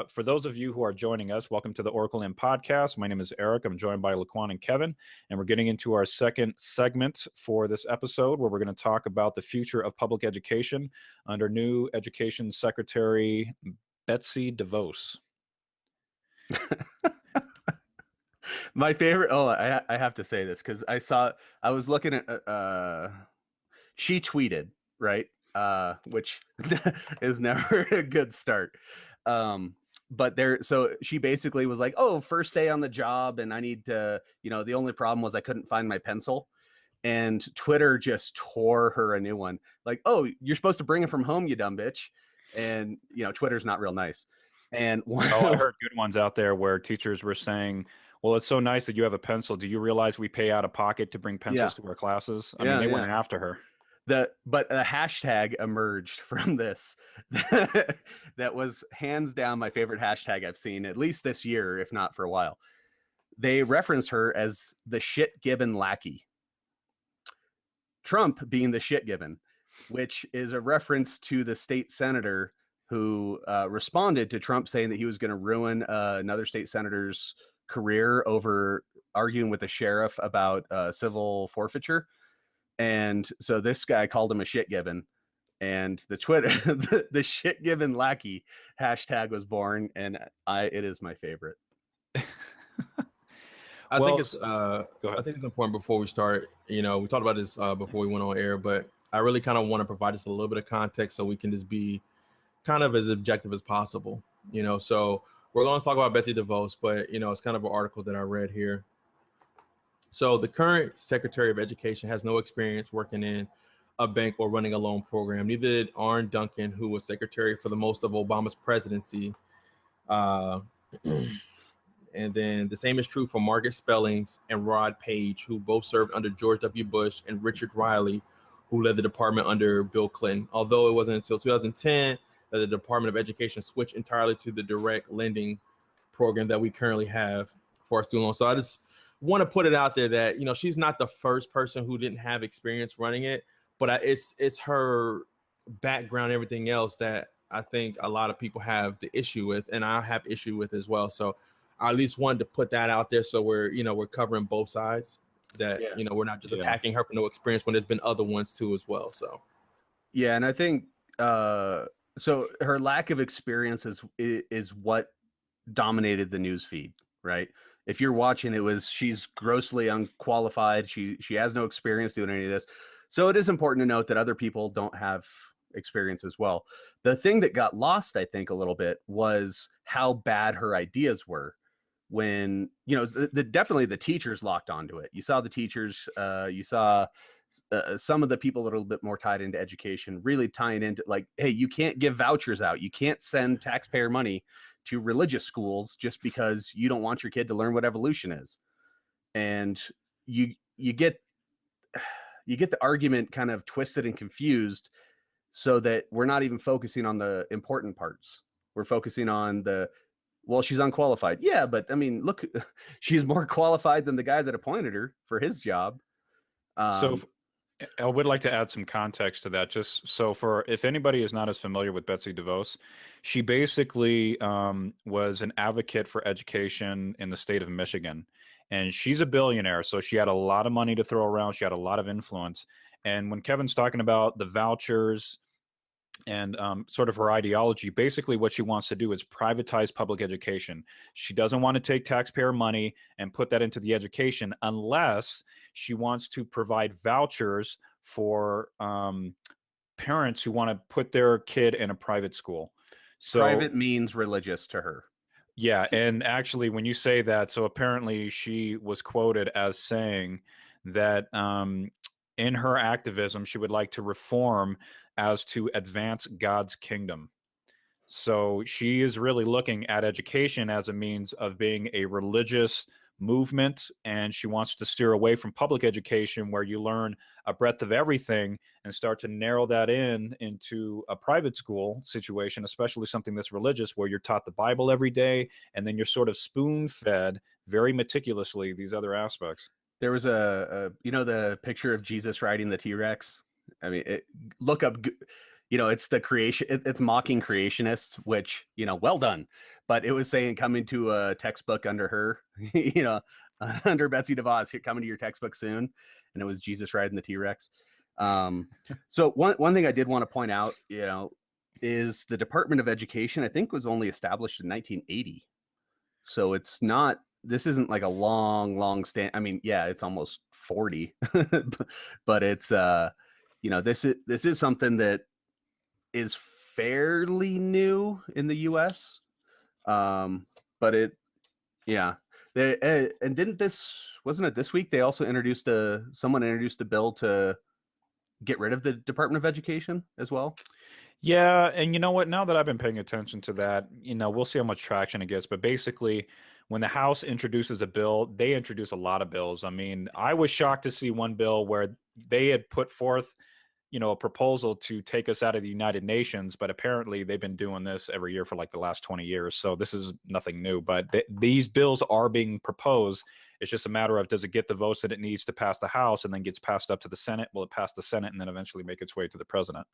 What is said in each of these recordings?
For those of you who are joining us, welcome to the Oracle In podcast. My name is Eric. I'm joined by Laquan and Kevin, and we're getting into our second segment for this episode where we're going to talk about the future of public education under new Education Secretary Betsy Devos. My favorite. Oh, I have to say this because I was looking at. She tweeted, right, which is never a good start. But so she basically was like, "Oh, first day on the job, and I need to, the only problem was I couldn't find my pencil." And Twitter just tore her a new one, like, "Oh, you're supposed to bring it from home, you dumb bitch." And Twitter's not real nice. And I heard good ones out there where teachers were saying, well, it's so nice that you have a pencil. Do you realize we pay out of pocket to bring pencils to our classes? I mean, they went after her. But a hashtag emerged from this that was hands down my favorite hashtag I've seen, at least this year, if not for a while. They referenced her as the shit gibbon lackey. Trump being the shit gibbon, which is a reference to the state senator who responded to Trump saying that he was going to ruin another state senator's career over arguing with the sheriff about civil forfeiture. And so this guy called him a shit gibbon, and the Twitter, the shit gibbon lackey hashtag was born, and it is my favorite. I think it's important before we start. We talked about this before we went on air, but I really kind of want to provide us a little bit of context so we can just be kind of as objective as possible. So we're going to talk about Betsy DeVos, but it's kind of an article that I read here. So the current Secretary of Education has no experience working in a bank or running a loan program. Neither did Arne Duncan, who was secretary for the most of Obama's presidency. And then the same is true for Margaret Spellings and Rod Page, who both served under George W. Bush, and Richard Riley, who led the department under Bill Clinton. Although it wasn't until 2010 that the Department of Education switched entirely to the direct lending program that we currently have for our student loans. So I just want to put it out there that she's not the first person who didn't have experience running it, but it's her background, everything else that I think a lot of people have the issue with, and I have issue with as well. So I at least wanted to put that out there so we're covering both sides. That we're not just attacking her for no experience when there's been other ones too as well. So and I think so her lack of experience is what dominated the news feed, right? If you're watching, she's grossly unqualified. She has no experience doing any of this. So it is important to note that other people don't have experience as well. The thing that got lost, I think, a little bit was how bad her ideas were. When, definitely the teachers locked onto it. You saw the teachers, you saw some of the people a little bit more tied into education, really tying into like, hey, you can't give vouchers out. You can't send taxpayer money to religious schools just because you don't want your kid to learn what evolution is. And you get the argument kind of twisted and confused so that we're not even focusing on the important parts. We're focusing on she's unqualified. Yeah, but I mean, look, she's more qualified than the guy that appointed her for his job. So I would like to add some context to that. Just so if anybody is not as familiar with Betsy DeVos, she basically was an advocate for education in the state of Michigan. And she's a billionaire, so she had a lot of money to throw around. She had a lot of influence. And when Kevin's talking about the vouchers and sort of her ideology, basically what she wants to do is privatize public education. She doesn't want to take taxpayer money and put that into the education unless she wants to provide vouchers for parents who want to put their kid in a private school. So private means religious to her. Yeah, and actually when you say that, so apparently she was quoted as saying that in her activism, she would like to reform as to advance God's kingdom. So she is really looking at education as a means of being a religious movement, and she wants to steer away from public education where you learn a breadth of everything and start to narrow that into a private school situation, especially something that's religious where you're taught the Bible every day and then you're sort of spoon fed very meticulously these other aspects. There was the picture of Jesus riding the T-Rex. I mean, look up, it's the creation, it's mocking creationists, which, well done. But it was saying coming to a textbook under her, under Betsy DeVos, here coming to your textbook soon. And it was Jesus riding the T-Rex. So one thing I did want to point out, is the Department of Education, I think, was only established in 1980. So this isn't like a long stand. I mean, yeah, it's almost 40, but it's this is something that is fairly new in the US. But and wasn't it this week they also someone introduced a bill to get rid of the Department of Education as well? Yeah, and you know what? Now that I've been paying attention to that, we'll see how much traction it gets. But basically, when the House introduces a bill, they introduce a lot of bills. I mean, I was shocked to see one bill where they had put forth, a proposal to take us out of the United Nations, but apparently they've been doing this every year for like the last 20 years. So this is nothing new, but these bills are being proposed. It's just a matter of, does it get the votes that it needs to pass the House and then gets passed up to the Senate? Will it pass the Senate and then eventually make its way to the president?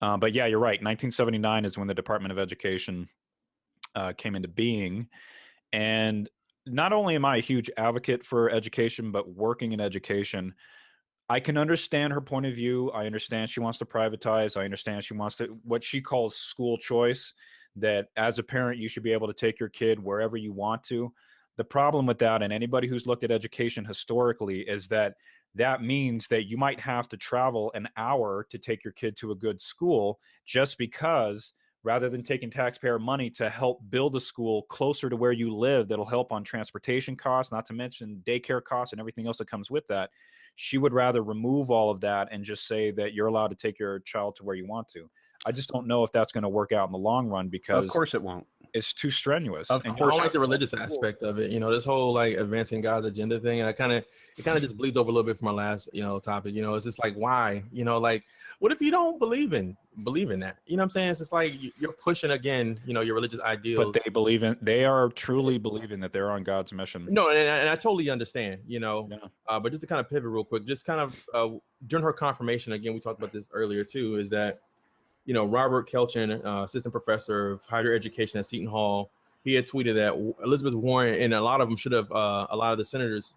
But yeah, you're right. 1979 is when the Department of Education came into being. And not only am I a huge advocate for education, but working in education, I can understand her point of view. I understand she wants to privatize. I understand she wants to, what she calls school choice, that as a parent, you should be able to take your kid wherever you want to. The problem with that, and anybody who's looked at education historically, is that means that you might have to travel an hour to take your kid to a good school just because, rather than taking taxpayer money to help build a school closer to where you live that'll help on transportation costs, not to mention daycare costs and everything else that comes with that, she would rather remove all of that and just say that you're allowed to take your child to where you want to. I just don't know if that's going to work out in the long run, because of course it won't. It's too strenuous. Of course, I don't like the religious aspect of it. This whole like advancing God's agenda thing, and it kind of just bleeds over a little bit from our last topic. It's just like, why? Like, what if you don't believe in that? You know what I'm saying? It's just like you're pushing again, your religious ideals. But they are truly believing that they're on God's mission. No, and I totally understand. Yeah. But just to kind of pivot real quick, just kind of during her confirmation, again, we talked about this earlier too, is that Robert Kelchen, assistant professor of higher education at Seton Hall, he had tweeted that Elizabeth Warren, and a lot of them should have, a lot of the senators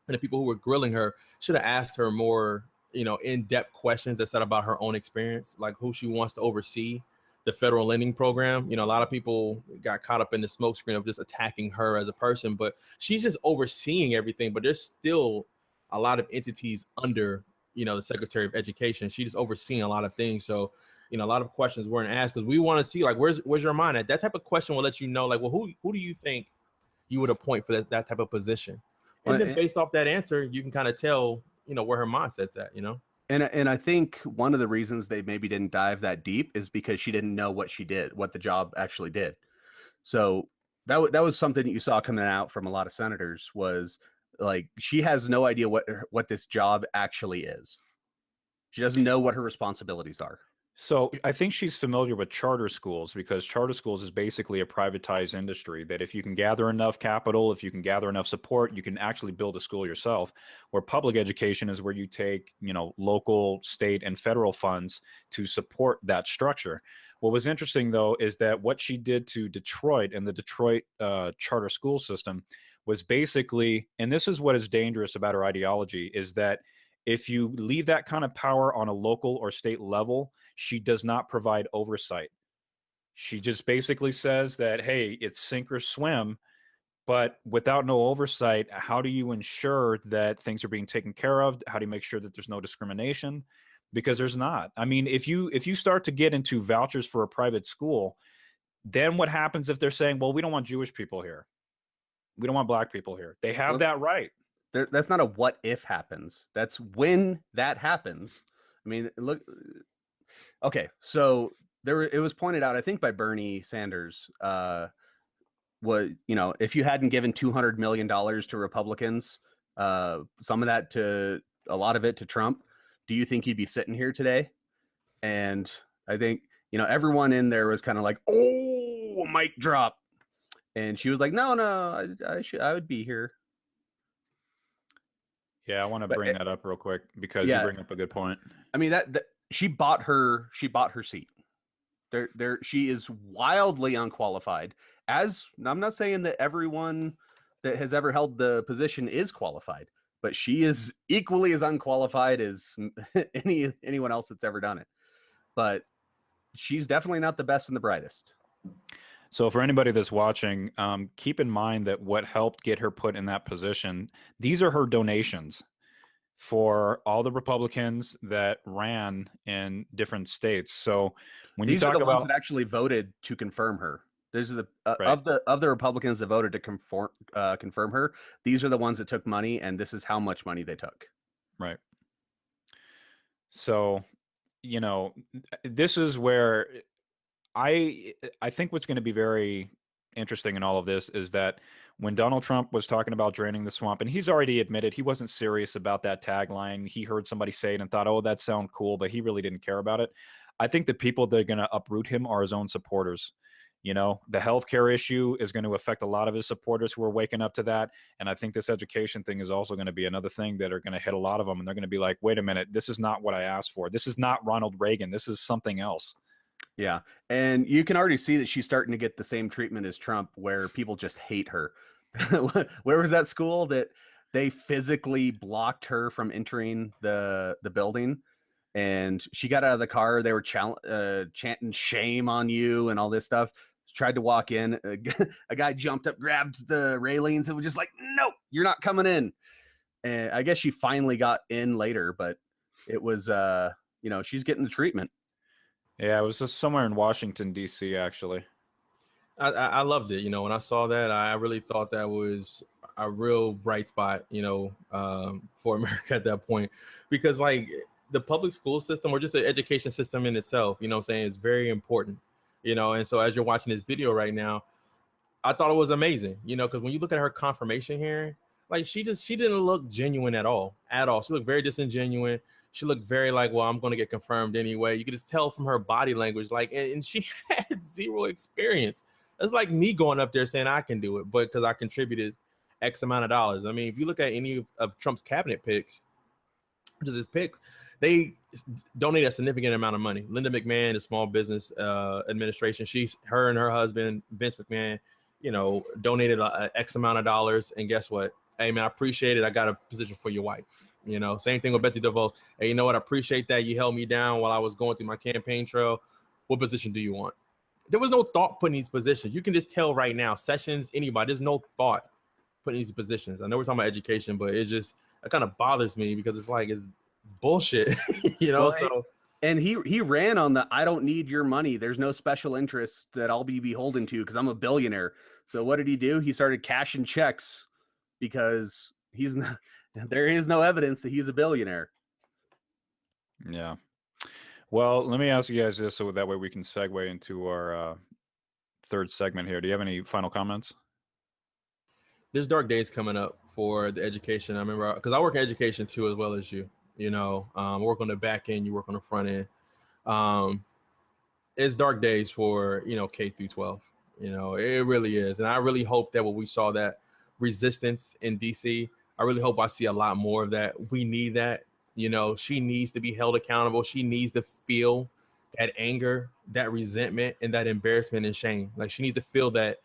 and the people who were grilling her should have asked her more, in-depth questions that said about her own experience, like who she wants to oversee the federal lending program. A lot of people got caught up in the smokescreen of just attacking her as a person, but she's just overseeing everything. But there's still a lot of entities under the Secretary of Education. She's just overseeing a lot of things. So, a lot of questions weren't asked because we want to see, like, where's your mind at? That type of question will let you know, like, well, who do you think you would appoint for that type of position? And then based off that answer, you can kind of tell, where her mindset's at, And I think one of the reasons they maybe didn't dive that deep is because she didn't know what the job actually did. So that was something that you saw coming out from a lot of senators, was like, she has no idea what this job actually is. She doesn't know what her responsibilities are. So I think she's familiar with charter schools, because charter schools is basically a privatized industry that if you can gather enough capital, if you can gather enough support, you can actually build a school yourself. Where public education is where you take, local, state, and federal funds to support that structure. What was interesting, though, is that what she did to Detroit and the Detroit charter school system was basically, and this is what is dangerous about her ideology, is that if you leave that kind of power on a local or state level, she does not provide oversight. She just basically says that, hey, it's sink or swim, but without no oversight, how do you ensure that things are being taken care of? How do you make sure that there's no discrimination? Because there's not. I mean, if you start to get into vouchers for a private school, then what happens if they're saying, well, we don't want Jewish people here, we don't want black people here? They have that right. That's not a what if happens. That's when that happens. I mean, look. Okay, so it was pointed out, I think by Bernie Sanders, was, if you hadn't given $200 million to Republicans, some of that to a lot of it to Trump, do you think you'd be sitting here today? And I think, everyone in there was kind of like, oh, mic drop. And she was like, no, I would be here. Yeah, I want to bring that up real quick because you bring up a good point. I mean, that she bought her seat. She is wildly unqualified. As I'm not saying that everyone that has ever held the position is qualified, but she is equally as unqualified as anyone else that's ever done it. But she's definitely not the best and the brightest. So for anybody that's watching, keep in mind that what helped get her put in that position, these are her donations for all the Republicans that ran in different states. So when these you talk are the about ones that actually voted to confirm her, these are the right. of the Republicans that voted to confirm her. These are the ones that took money, and this is how much money they took. Right. So, this is where I think what's going to be very interesting in all of this is that when Donald Trump was talking about draining the swamp, and he's already admitted he wasn't serious about that tagline. He heard somebody say it and thought, oh, that sounds cool, but he really didn't care about it. I think the people that are going to uproot him are his own supporters. The healthcare issue is going to affect a lot of his supporters who are waking up to that. And I think this education thing is also going to be another thing that are going to hit a lot of them. And they're going to be like, wait a minute, this is not what I asked for. This is not Ronald Reagan. This is something else. Yeah. And you can already see that she's starting to get the same treatment as Trump, where people just hate her. Where was that school that they physically blocked her from entering the building? And she got out of the car. They were chanting shame on you and all this stuff. Tried to walk in. A guy jumped up, grabbed the railings, and was just like, no, you're not coming in. And I guess she finally got in later, but it was, she's getting the treatment. Yeah, it was just somewhere in Washington, D.C., actually. I loved it. When I saw that, I really thought that was a real bright spot, for America at that point, because like the public school system or just the education system in itself, what I'm saying, is very important, and so as you're watching this video right now, I thought it was amazing, because when you look at her confirmation hearing, like she didn't look genuine at all. She looked very disingenuous. She looked very like, well, I'm going to get confirmed anyway. You could just tell from her body language, like, and she had zero experience. It's like me going up there saying I can do it, but because I contributed X amount of dollars. I mean, if you look at any of Trump's cabinet picks, just his picks, they donate a significant amount of money. Linda McMahon, the Small Business Administration, her and her husband, Vince McMahon, donated X amount of dollars. And guess what? Hey, man, I appreciate it. I got a position for your wife. Same thing with Betsy Devos. Hey, you know what? I appreciate that. You held me down while I was going through my campaign trail. What position do you want? There was no thought put in these positions. You can just tell right now, Sessions, anybody, there's no thought put in these positions. I know we're talking about education, but it kind of bothers me because it's bullshit, Well, so. And he ran on the, I don't need your money. There's no special interest that I'll be beholden to because I'm a billionaire. So what did he do? He started cashing checks because there is no evidence that he's a billionaire. Yeah. Well, let me ask you guys this so that way we can segue into our third segment here. Do you have any final comments? There's dark days coming up for the education. I remember because I work in education too, as well as you. I work on the back end, you work on the front end. It's dark days for K through 12. It really is, and I really hope that when we saw that resistance in DC, I really hope I see a lot more of that. We need that. She needs to be held accountable. She needs to feel that anger, that resentment, and that embarrassment and shame. Like she needs to feel that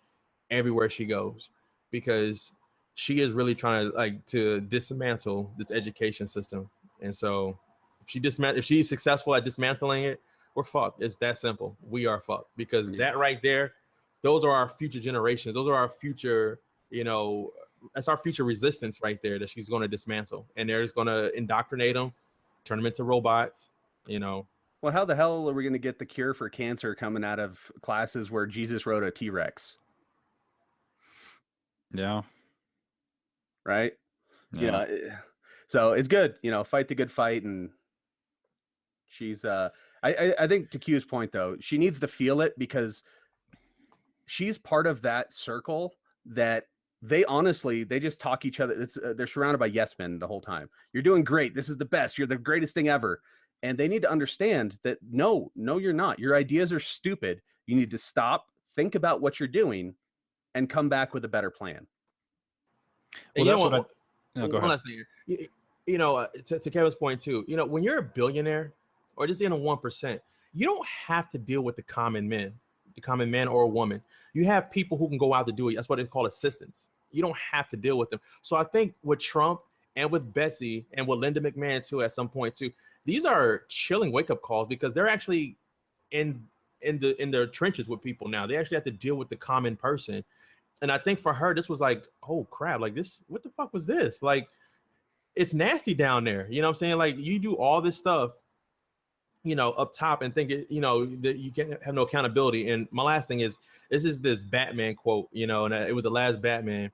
everywhere she goes, because she is really trying to dismantle this education system. And so if she's successful at dismantling it, we're fucked. It's that simple. We are fucked, because that right there, those are our future generations. Those are our future, that's our future resistance right there that she's going to dismantle. And they're just going to indoctrinate them, turn them into robots, Well, how the hell are we going to get the cure for cancer coming out of classes where Jesus rode a T-Rex? Yeah. Right? Yeah. So it's good, fight the good fight. And she's I think to Q's point though, she needs to feel it, because she's part of that circle that they just talk each other. It's they're surrounded by yes men the whole time. You're doing great. This is the best. You're the greatest thing ever. And they need to understand that no, you're not. Your ideas are stupid. You need to stop, think about what you're doing, and come back with a better plan. And well, you know what? No, go ahead. Last thing, to Kevin's point too, when you're a billionaire or just in a 1%, you don't have to deal with the common man or a woman. You have people who can go out to do it. That's what they call assistants. You don't have to deal with them. So I think with Trump and with Betsy and with Linda McMahon too, at some point too, these are chilling wake-up calls because they're actually in their trenches with people now. They actually have to deal with the common person. And I think for her, this was like, oh crap, like this, what the fuck was this? Like, it's nasty down there. You know what I'm saying? Like, you do all this stuff, up top and think, that you can't have no accountability. And my last thing is, this Batman quote, and it was the last Batman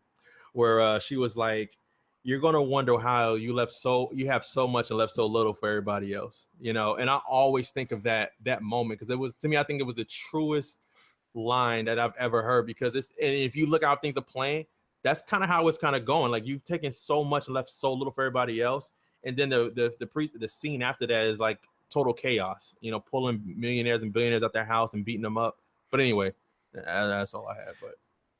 where she was like, you're going to wonder how you have so much and left so little for everybody else, and I always think of that moment because it was, to me, I think it was the truest line that I've ever heard, because and if you look how things are playing, that's kind of how it's kind of going. Like, you've taken so much and left so little for everybody else. And then the scene after that is like total chaos, pulling millionaires and billionaires out their house and beating them up. But anyway, that's all I had. But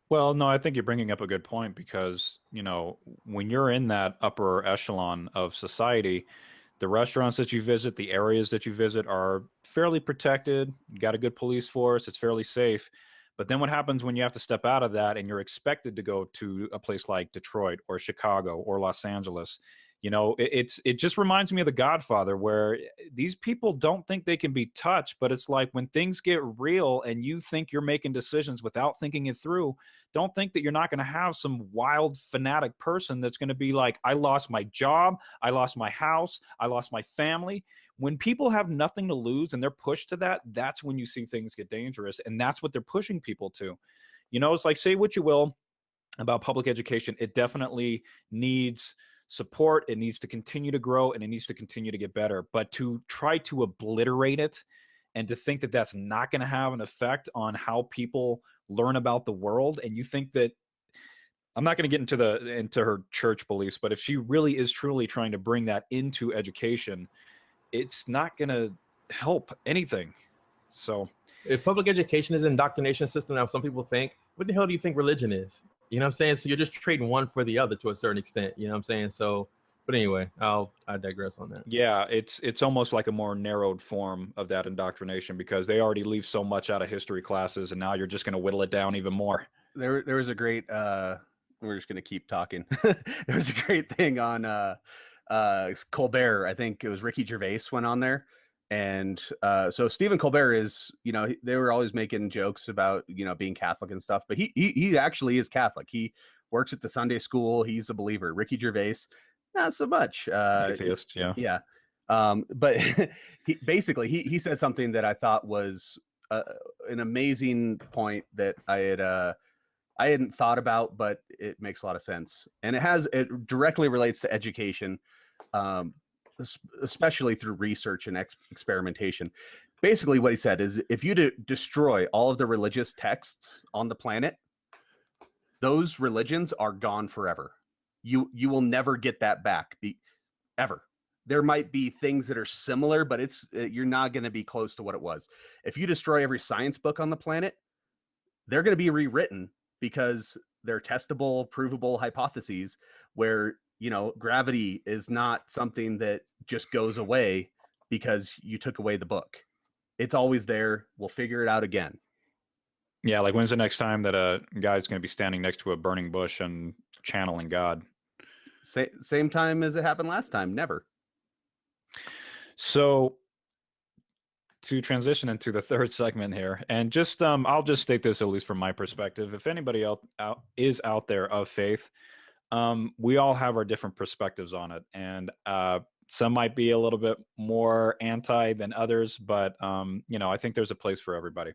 well, no, I think you're bringing up a good point because, when you're in that upper echelon of society, the restaurants that you visit, the areas that you visit are fairly protected. You got a good police force. It's fairly safe. But then what happens when you have to step out of that and you're expected to go to a place like Detroit or Chicago or Los Angeles? It just reminds me of The Godfather, where these people don't think they can be touched, but it's like when things get real and you think you're making decisions without thinking it through, don't think that you're not going to have some wild fanatic person that's going to be like, I lost my job, I lost my house, I lost my family. When people have nothing to lose and they're pushed to that, that's when you see things get dangerous. And that's what they're pushing people to. It's like, say what you will about public education, it definitely needs support. It needs to continue to grow and it needs to continue to get better. But to try to obliterate it and to think that that's not going to have an effect on how people learn about the world, and you think that, I'm not going to get into her church beliefs, but if she really is truly trying to bring that into education, it's not going to help anything. So if public education is an indoctrination system, now some people think, what the hell do you think religion is? You know what I'm saying? So you're just trading one for the other to a certain extent. You know what I'm saying? So, but anyway, I digress on that. Yeah, it's almost like a more narrowed form of that indoctrination because they already leave so much out of history classes, and now you're just going to whittle it down even more. There was a great. We're just going to keep talking. There was a great thing on Colbert. I think it was Ricky Gervais went on there. And so Stephen Colbert is, they were always making jokes about, being Catholic and stuff, but he actually is Catholic. He works at the Sunday school. He's a believer. Ricky Gervais, not so much. Atheist, yeah. Yeah. But he said something that I thought was an amazing point that I hadn't thought about, but it makes a lot of sense. And it directly relates to education. Especially through research and experimentation. Basically, what he said is, if you destroy all of the religious texts on the planet, those religions are gone forever. You will never get that back, ever. There might be things that are similar, but you're not going to be close to what it was. If you destroy every science book on the planet, they're going to be rewritten because they're testable, provable hypotheses where gravity is not something that just goes away because you took away the book. It's always there. We'll figure it out again. Yeah, like when's the next time that a guy's going to be standing next to a burning bush and channeling God? Same time as it happened last time. Never. So to transition into the third segment here, and just I'll just state this, at least from my perspective. If anybody else is out there of faith, we all have our different perspectives on it, and some might be a little bit more anti than others, but I think there's a place for everybody.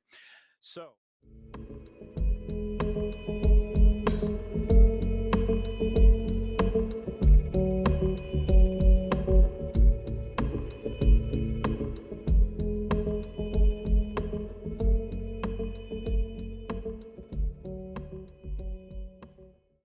So